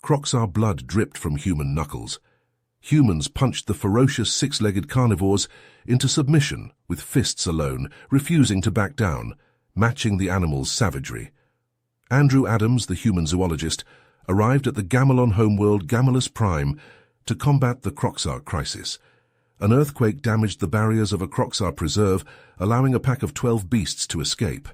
Crocsar blood dripped from human knuckles. Humans punched the ferocious six-legged carnivores into submission with fists alone, refusing to back down, matching the animals' savagery. Andrew Adams, the human zoologist, arrived at the Gamelon homeworld Gamulus Prime to combat the Crocsar crisis. An earthquake damaged the barriers of a Crocsar preserve, allowing a pack of 12 beasts to escape.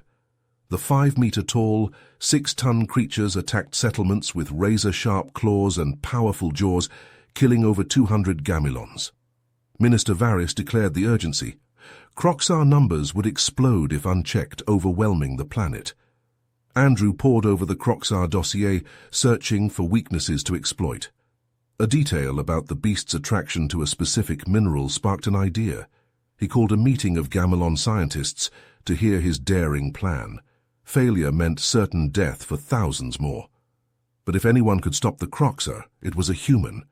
The 5-meter-tall, 6-ton creatures attacked settlements with razor-sharp claws and powerful jaws, killing over 200 Gamelons. Minister Varys declared the urgency. Crocsar numbers would explode if unchecked, overwhelming the planet. Andrew pored over the Crocsar dossier, searching for weaknesses to exploit. A detail about the beast's attraction to a specific mineral sparked an idea. He called a meeting of Gamelon scientists to hear his daring plan. Failure meant certain death for thousands more. But if anyone could stop the Crocsar, it was a human,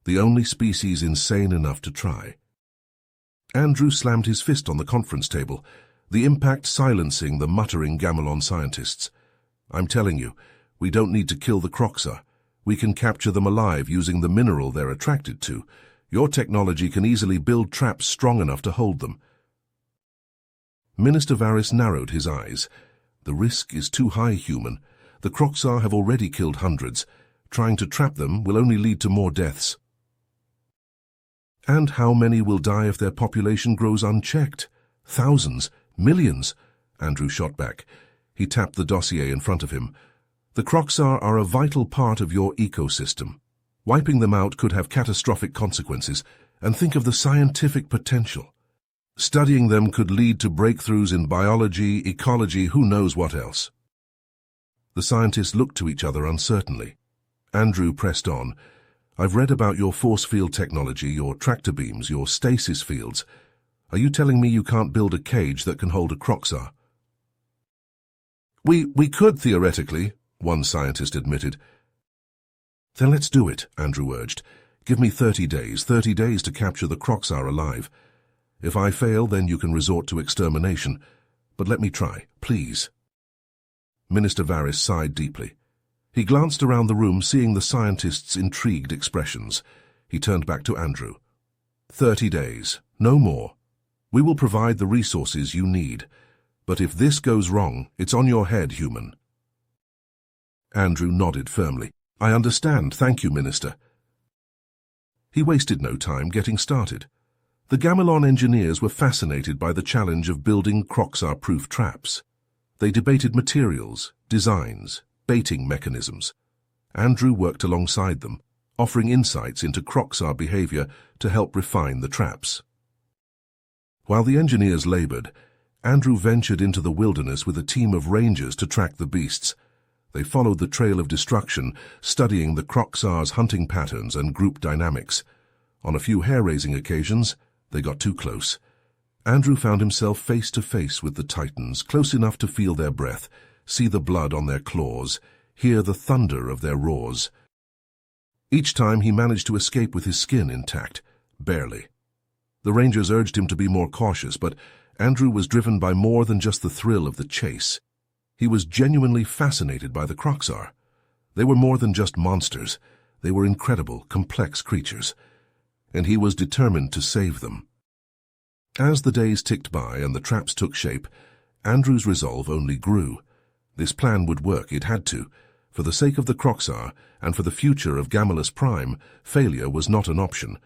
the only species insane enough to try. Andrew slammed his fist on the conference table, the impact silencing the muttering Gamelon scientists. "I'm telling you, we don't need to kill the Crocsar. We can capture them alive using the mineral they're attracted to. Your technology can easily build traps strong enough to hold them." Minister Varys narrowed his eyes. "The risk is too high, human. The Crocsar have already killed hundreds. Trying to trap them will only lead to more deaths." "And how many will die if their population grows unchecked? Thousands, millions," Andrew shot back. He tapped the dossier in front of him. "The Crocsar are a vital part of your ecosystem. Wiping them out could have catastrophic consequences, and think of the scientific potential. Studying them could lead to breakthroughs in biology, ecology, who knows what else." The scientists looked to each other uncertainly. Andrew pressed on. "I've read about your force field technology, your tractor beams, your stasis fields. Are you telling me you can't build a cage that can hold a Crocsar?" We could, theoretically," one scientist admitted. "Then let's do it," Andrew urged. "Give me 30 days to capture the Crocsar alive. If I fail, then you can resort to extermination. But let me try, please." Minister Varys sighed deeply. He glanced around the room, seeing the scientists' intrigued expressions. He turned back to Andrew. 30 days, no more. We will provide the resources you need. But if this goes wrong, it's on your head, human." Andrew nodded firmly. "I understand, thank you, Minister." He wasted no time getting started. The Gamelon engineers were fascinated by the challenge of building Crocsar-proof traps. They debated materials, designs, baiting mechanisms. Andrew worked alongside them, offering insights into Crocsar behavior to help refine the traps. While the engineers labored, Andrew ventured into the wilderness with a team of rangers to track the beasts. They followed the trail of destruction, studying the Crocsar's hunting patterns and group dynamics. On a few hair-raising occasions, they got too close. Andrew found himself face to face with the Titans, close enough to feel their breath, see the blood on their claws, hear the thunder of their roars. Each time he managed to escape with his skin intact, barely. The rangers urged him to be more cautious, but Andrew was driven by more than just the thrill of the chase. He was genuinely fascinated by the Crocsar. They were more than just monsters. They were incredible, complex creatures. And he was determined to save them. As the days ticked by and the traps took shape, Andrew's resolve only grew. This plan would work, it had to. For the sake of the Crocsar and for the future of Gamulus Prime, failure was not an option.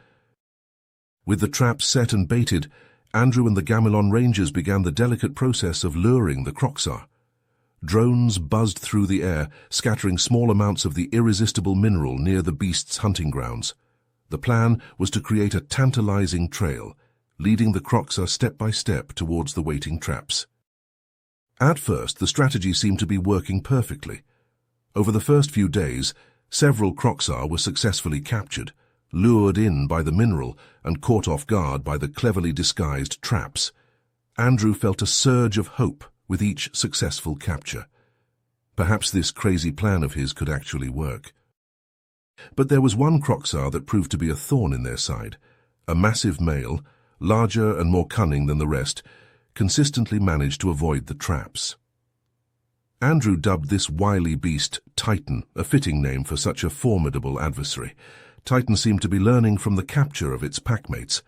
With the traps set and baited, Andrew and the Gamelon Rangers began the delicate process of luring the Crocsar. Drones buzzed through the air, scattering small amounts of the irresistible mineral near the beast's hunting grounds. The plan was to create a tantalizing trail, leading the Crocsar step by step towards the waiting traps. At first, the strategy seemed to be working perfectly. Over the first few days, several Crocsar were successfully captured, lured in by the mineral and caught off guard by the cleverly disguised traps. Andrew felt a surge of hope with each successful capture. Perhaps this crazy plan of his could actually work. But there was one Crocsar that proved to be a thorn in their side. A massive male, larger and more cunning than the rest, consistently managed to avoid the traps. Andrew dubbed this wily beast Titan, a fitting name for such a formidable adversary. Titan seemed to be learning from the capture of its packmates,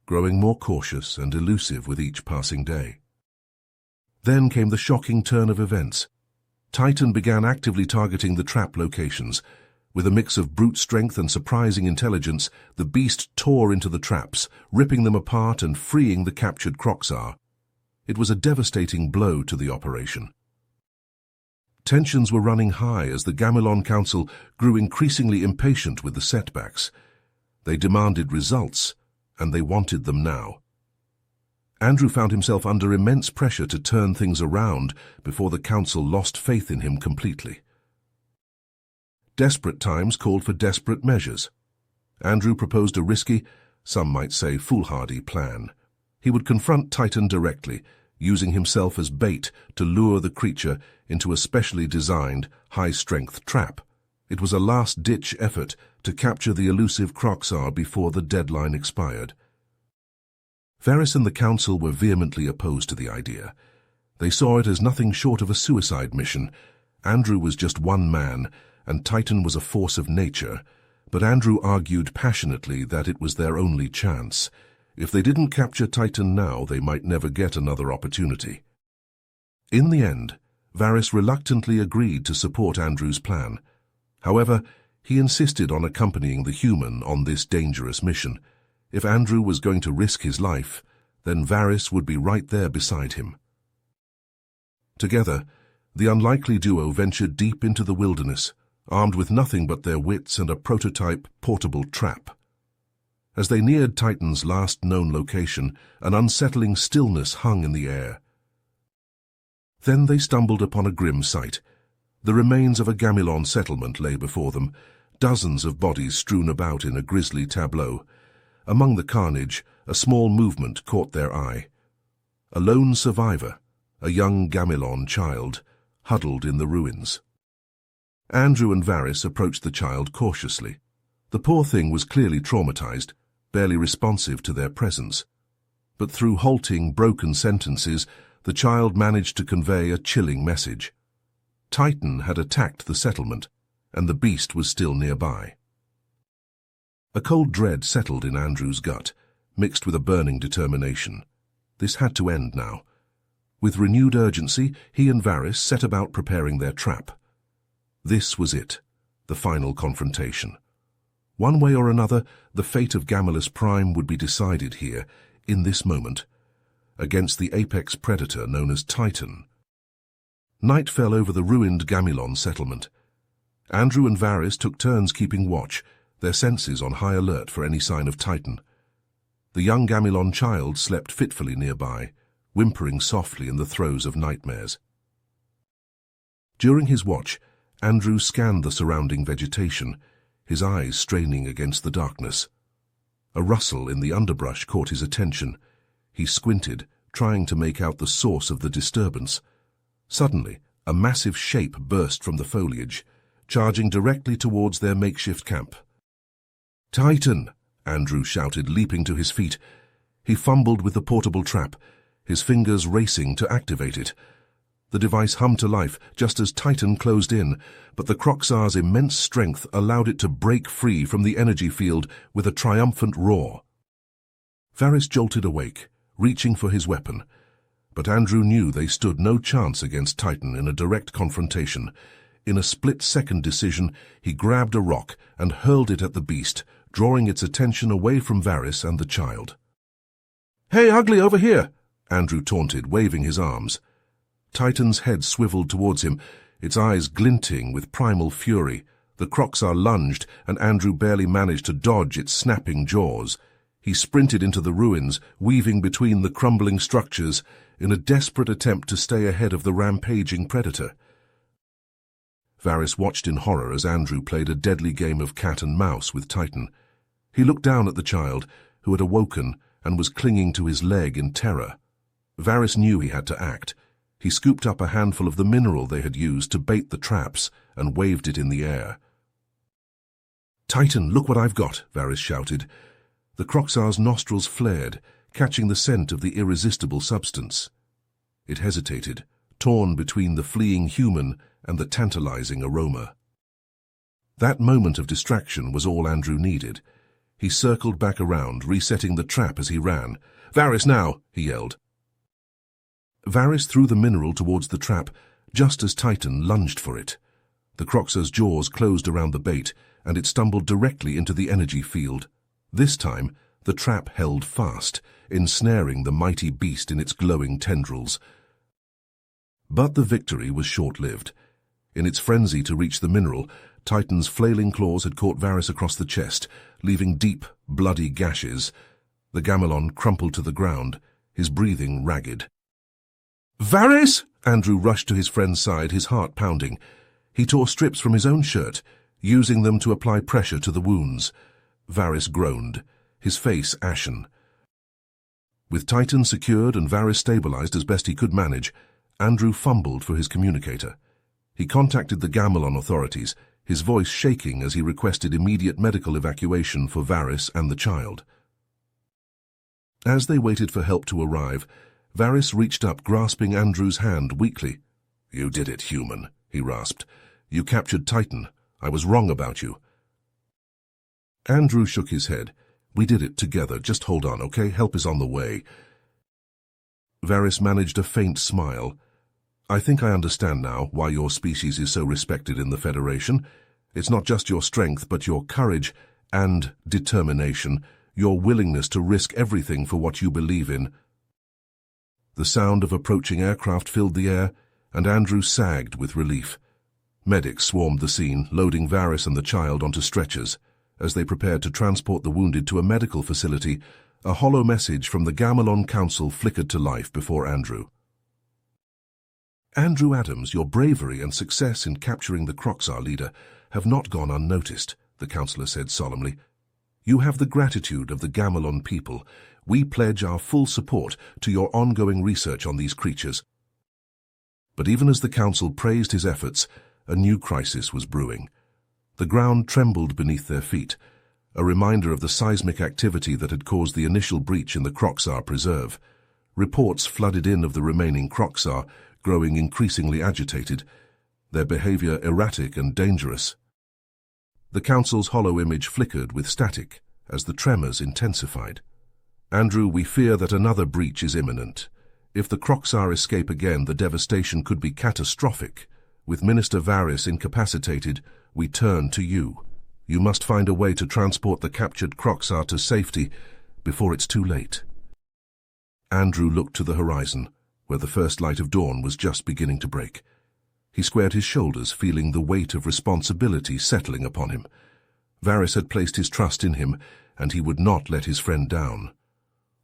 growing more cautious and elusive with each passing day. Then came the shocking turn of events. Titan began actively targeting the trap locations. With a mix of brute strength and surprising intelligence, the beast tore into the traps, ripping them apart and freeing the captured Croxar. It was a devastating blow to the operation. Tensions were running high as the Gamilon Council grew increasingly impatient with the setbacks. They demanded results, and they wanted them now. Andrew found himself under immense pressure to turn things around before the Council lost faith in him completely. Desperate times called for desperate measures. Andrew proposed a risky, some might say foolhardy plan. He would confront Titan directly, using himself as bait to lure the creature into a specially designed, high-strength trap. It was a last-ditch effort to capture the elusive Croxar before the deadline expired. Varys and the Council were vehemently opposed to the idea. They saw it as nothing short of a suicide mission. Andrew was just one man, and Titan was a force of nature, but Andrew argued passionately that it was their only chance. If they didn't capture Titan now, they might never get another opportunity. In the end, Varys reluctantly agreed to support Andrew's plan. However, he insisted on accompanying the human on this dangerous mission. If Andrew was going to risk his life, then Varys would be right there beside him. Together, the unlikely duo ventured deep into the wilderness, armed with nothing but their wits and a prototype portable trap. As they neared Titan's last known location, an unsettling stillness hung in the air. Then they stumbled upon a grim sight. The remains of a Gamilon settlement lay before them, dozens of bodies strewn about in a grisly tableau. Among the carnage, a small movement caught their eye. A lone survivor, a young Gamilon child, huddled in the ruins. Andrew and Varys approached the child cautiously. The poor thing was clearly traumatized, barely responsive to their presence. But through halting, broken sentences, the child managed to convey a chilling message. Titan had attacked the settlement, and the beast was still nearby. A cold dread settled in Andrew's gut, mixed with a burning determination. This had to end now. With renewed urgency, he and Varys set about preparing their trap. This was it, the final confrontation. One way or another, the fate of Gamilus Prime would be decided here, in this moment, against the apex predator known as Titan. Night fell over the ruined Gamilon settlement. Andrew and Varys took turns keeping watch, their senses on high alert for any sign of Titan. The young Gamilon child slept fitfully nearby, whimpering softly in the throes of nightmares. During his watch, Andrew scanned the surrounding vegetation, his eyes straining against the darkness. A rustle in the underbrush caught his attention. He squinted, trying to make out the source of the disturbance. Suddenly, a massive shape burst from the foliage, charging directly towards their makeshift camp. "Titan!" Andrew shouted, leaping to his feet. He fumbled with the portable trap, his fingers racing to activate it. The device hummed to life just as Titan closed in, but the Croxar's immense strength allowed it to break free from the energy field with a triumphant roar. Varys jolted awake, reaching for his weapon, but Andrew knew they stood no chance against Titan in a direct confrontation. In a split-second decision, he grabbed a rock and hurled it at the beast, drawing its attention away from Varys and the child. "Hey, ugly, over here!" Andrew taunted, waving his arms. Titan's head swiveled towards him, its eyes glinting with primal fury. The Croxar lunged, and Andrew barely managed to dodge its snapping jaws. He sprinted into the ruins, weaving between the crumbling structures, in a desperate attempt to stay ahead of the rampaging predator. Varys watched in horror as Andrew played a deadly game of cat and mouse with Titan. He looked down at the child, who had awoken and was clinging to his leg in terror. Varys knew he had to act. He scooped up a handful of the mineral they had used to bait the traps and waved it in the air. "Titan, look what I've got!" Varys shouted. The Croxar's nostrils flared, catching the scent of the irresistible substance. It hesitated, torn between the fleeing human and the tantalizing aroma. That moment of distraction was all Andrew needed. He circled back around, resetting the trap as he ran. "Varys, now!" he yelled. Varys threw the mineral towards the trap, just as Titan lunged for it. The Croxa's jaws closed around the bait, and it stumbled directly into the energy field. This time, the trap held fast, ensnaring the mighty beast in its glowing tendrils. But the victory was short-lived. In its frenzy to reach the mineral, Titan's flailing claws had caught Varys across the chest, leaving deep, bloody gashes. The Gamelon crumpled to the ground, his breathing ragged. "Varys!" Andrew rushed to his friend's side, his heart pounding. He tore strips from his own shirt, using them to apply pressure to the wounds. Varys groaned, his face ashen. With Titan secured and Varys stabilized as best he could manage, Andrew fumbled for his communicator. He contacted the Gamelon authorities, his voice shaking as he requested immediate medical evacuation for Varys and the child. As they waited for help to arrive, Varys reached up, grasping Andrew's hand weakly. "You did it, human," he rasped. "You captured Titan. I was wrong about you." Andrew shook his head. "We did it together. Just hold on, okay? Help is on the way." Varys managed a faint smile. "I think I understand now why your species is so respected in the Federation. It's not just your strength, but your courage and determination, your willingness to risk everything for what you believe in." The sound of approaching aircraft filled the air, and Andrew sagged with relief. Medics swarmed the scene, loading Varys and the child onto stretchers. As they prepared to transport the wounded to a medical facility, a hollow message from the Gamelon Council flickered to life before Andrew. "Andrew Adams, your bravery and success in capturing the Croxar leader have not gone unnoticed," the councillor said solemnly. "You have the gratitude of the Gamelon people. We pledge our full support to your ongoing research on these creatures." But even as the council praised his efforts, a new crisis was brewing. The ground trembled beneath their feet, a reminder of the seismic activity that had caused the initial breach in the Croxar Preserve. Reports flooded in of the remaining Croxar, growing increasingly agitated, their behavior erratic and dangerous. The council's hollow image flickered with static as the tremors intensified. "Andrew, we fear that another breach is imminent. If the Croxar escape again, the devastation could be catastrophic. With Minister Varys incapacitated, we turn to you. You must find a way to transport the captured Croxar to safety before it's too late." Andrew looked to the horizon, where the first light of dawn was just beginning to break. He squared his shoulders, feeling the weight of responsibility settling upon him. Varys had placed his trust in him, and he would not let his friend down.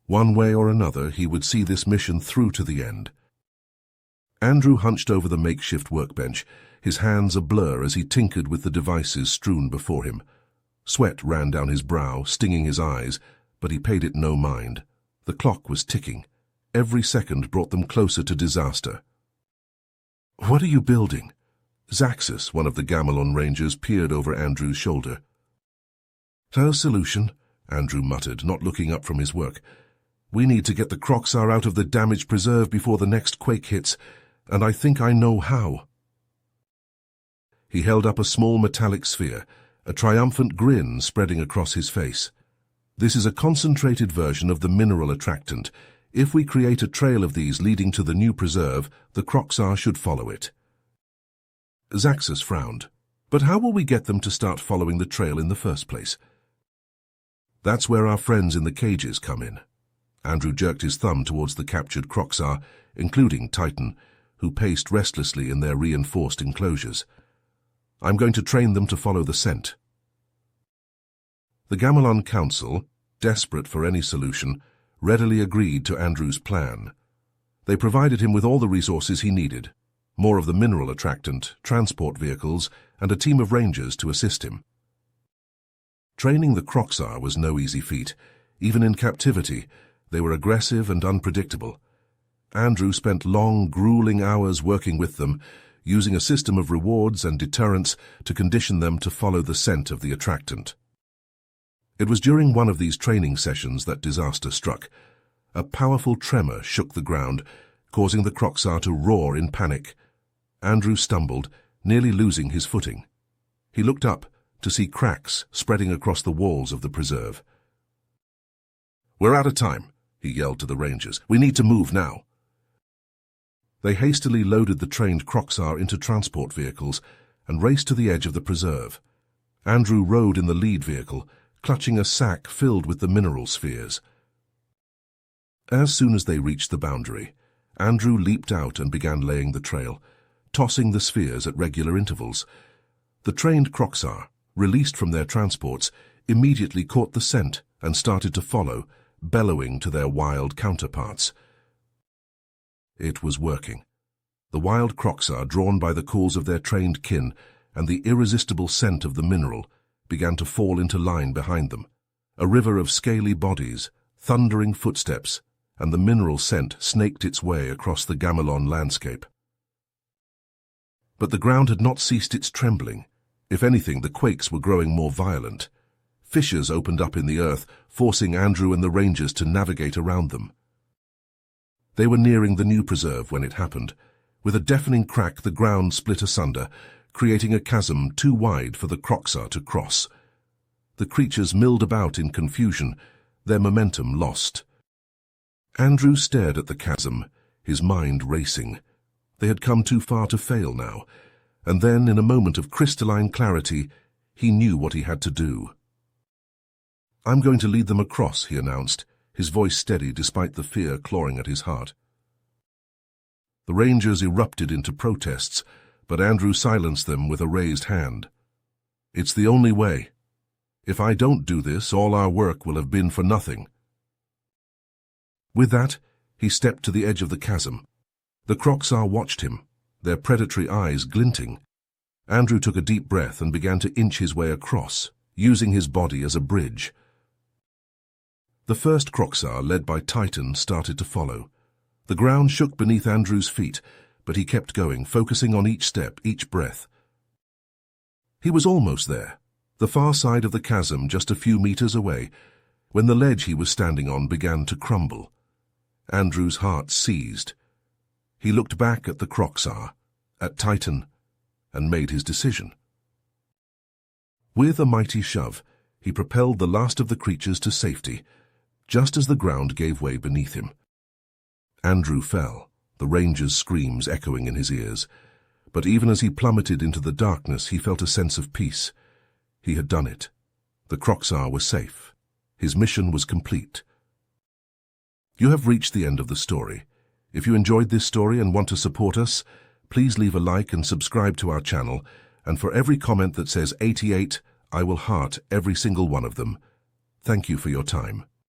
One way or another, he would see this mission through to the end. Andrew hunched over the makeshift workbench, his hands a blur as he tinkered with the devices strewn before him. Sweat ran down his brow, stinging his eyes, but he paid it no mind. The clock was ticking. Every second brought them closer to disaster. "What are you building?" Zaxxus, one of the Gamelon Rangers, peered over Andrew's shoulder. "No solution," Andrew muttered, not looking up from his work. "We need to get the Croxar out of the damaged preserve before the next quake hits, and I think I know how." He held up a small metallic sphere, a triumphant grin spreading across his face. "This is a concentrated version of the mineral attractant. If we create a trail of these leading to the new preserve, the Croxar should follow it." Zaxxus frowned. "But how will we get them to start following the trail in the first place?" "That's where our friends in the cages come in." Andrew jerked his thumb towards the captured Croxar, including Titan, who paced restlessly in their reinforced enclosures. "I'm going to train them to follow the scent." The Gamelon Council, desperate for any solution, readily agreed to Andrew's plan. They provided him with all the resources he needed, more of the mineral attractant, transport vehicles, and a team of rangers to assist him. Training the Croxar was no easy feat. Even in captivity, they were aggressive and unpredictable. Andrew spent long, grueling hours working with them, using a system of rewards and deterrents to condition them to follow the scent of the attractant. It was during one of these training sessions that disaster struck. A powerful tremor shook the ground, causing the Crocsar to roar in panic. Andrew stumbled, nearly losing his footing. He looked up to see cracks spreading across the walls of the preserve. "We're out of time," he yelled to the rangers. "We need to move now." They hastily loaded the trained Crocsar into transport vehicles and raced to the edge of the preserve. Andrew rode in the lead vehicle, clutching a sack filled with the mineral spheres. As soon as they reached the boundary, Andrew leaped out and began laying the trail, tossing the spheres at regular intervals. The trained Crocsar, released from their transports, immediately caught the scent and started to follow, bellowing to their wild counterparts. It was working. The wild Crocsar, drawn by the calls of their trained kin and the irresistible scent of the mineral, began to fall into line behind them. A river of scaly bodies, thundering footsteps, and the mineral scent snaked its way across the Gamelon landscape. But the ground had not ceased its trembling. If anything, the quakes were growing more violent. Fissures opened up in the earth, forcing Andrew and the rangers to navigate around them. They were nearing the new preserve when it happened. With a deafening crack, the ground split asunder, creating a chasm too wide for the Crocsar to cross. The creatures milled about in confusion, their momentum lost. Andrew stared at the chasm, his mind racing. They had come too far to fail now, and then, in a moment of crystalline clarity, he knew what he had to do. "I'm going to lead them across," he announced, his voice steady despite the fear clawing at his heart. The rangers erupted into protests, but Andrew silenced them with a raised hand. "It's the only way. If I don't do this, all our work will have been for nothing." With that, he stepped to the edge of the chasm. The Crocsar watched him, their predatory eyes glinting. Andrew took a deep breath and began to inch his way across, using his body as a bridge. The first Crocsar, led by Titan, started to follow. The ground shook beneath Andrew's feet, but he kept going, focusing on each step, each breath. He was almost there, the far side of the chasm just a few meters away, when the ledge he was standing on began to crumble. Andrew's heart seized. He looked back at the Crocsar, at Titan, and made his decision. With a mighty shove, he propelled the last of the creatures to safety, just as the ground gave way beneath him. Andrew fell, the ranger's screams echoing in his ears. But even as he plummeted into the darkness, he felt a sense of peace. He had done it. The Crocsar was safe. His mission was complete. You have reached the end of the story. If you enjoyed this story and want to support us, please leave a like and subscribe to our channel, and for every comment that says 88, I will heart every single one of them. Thank you for your time.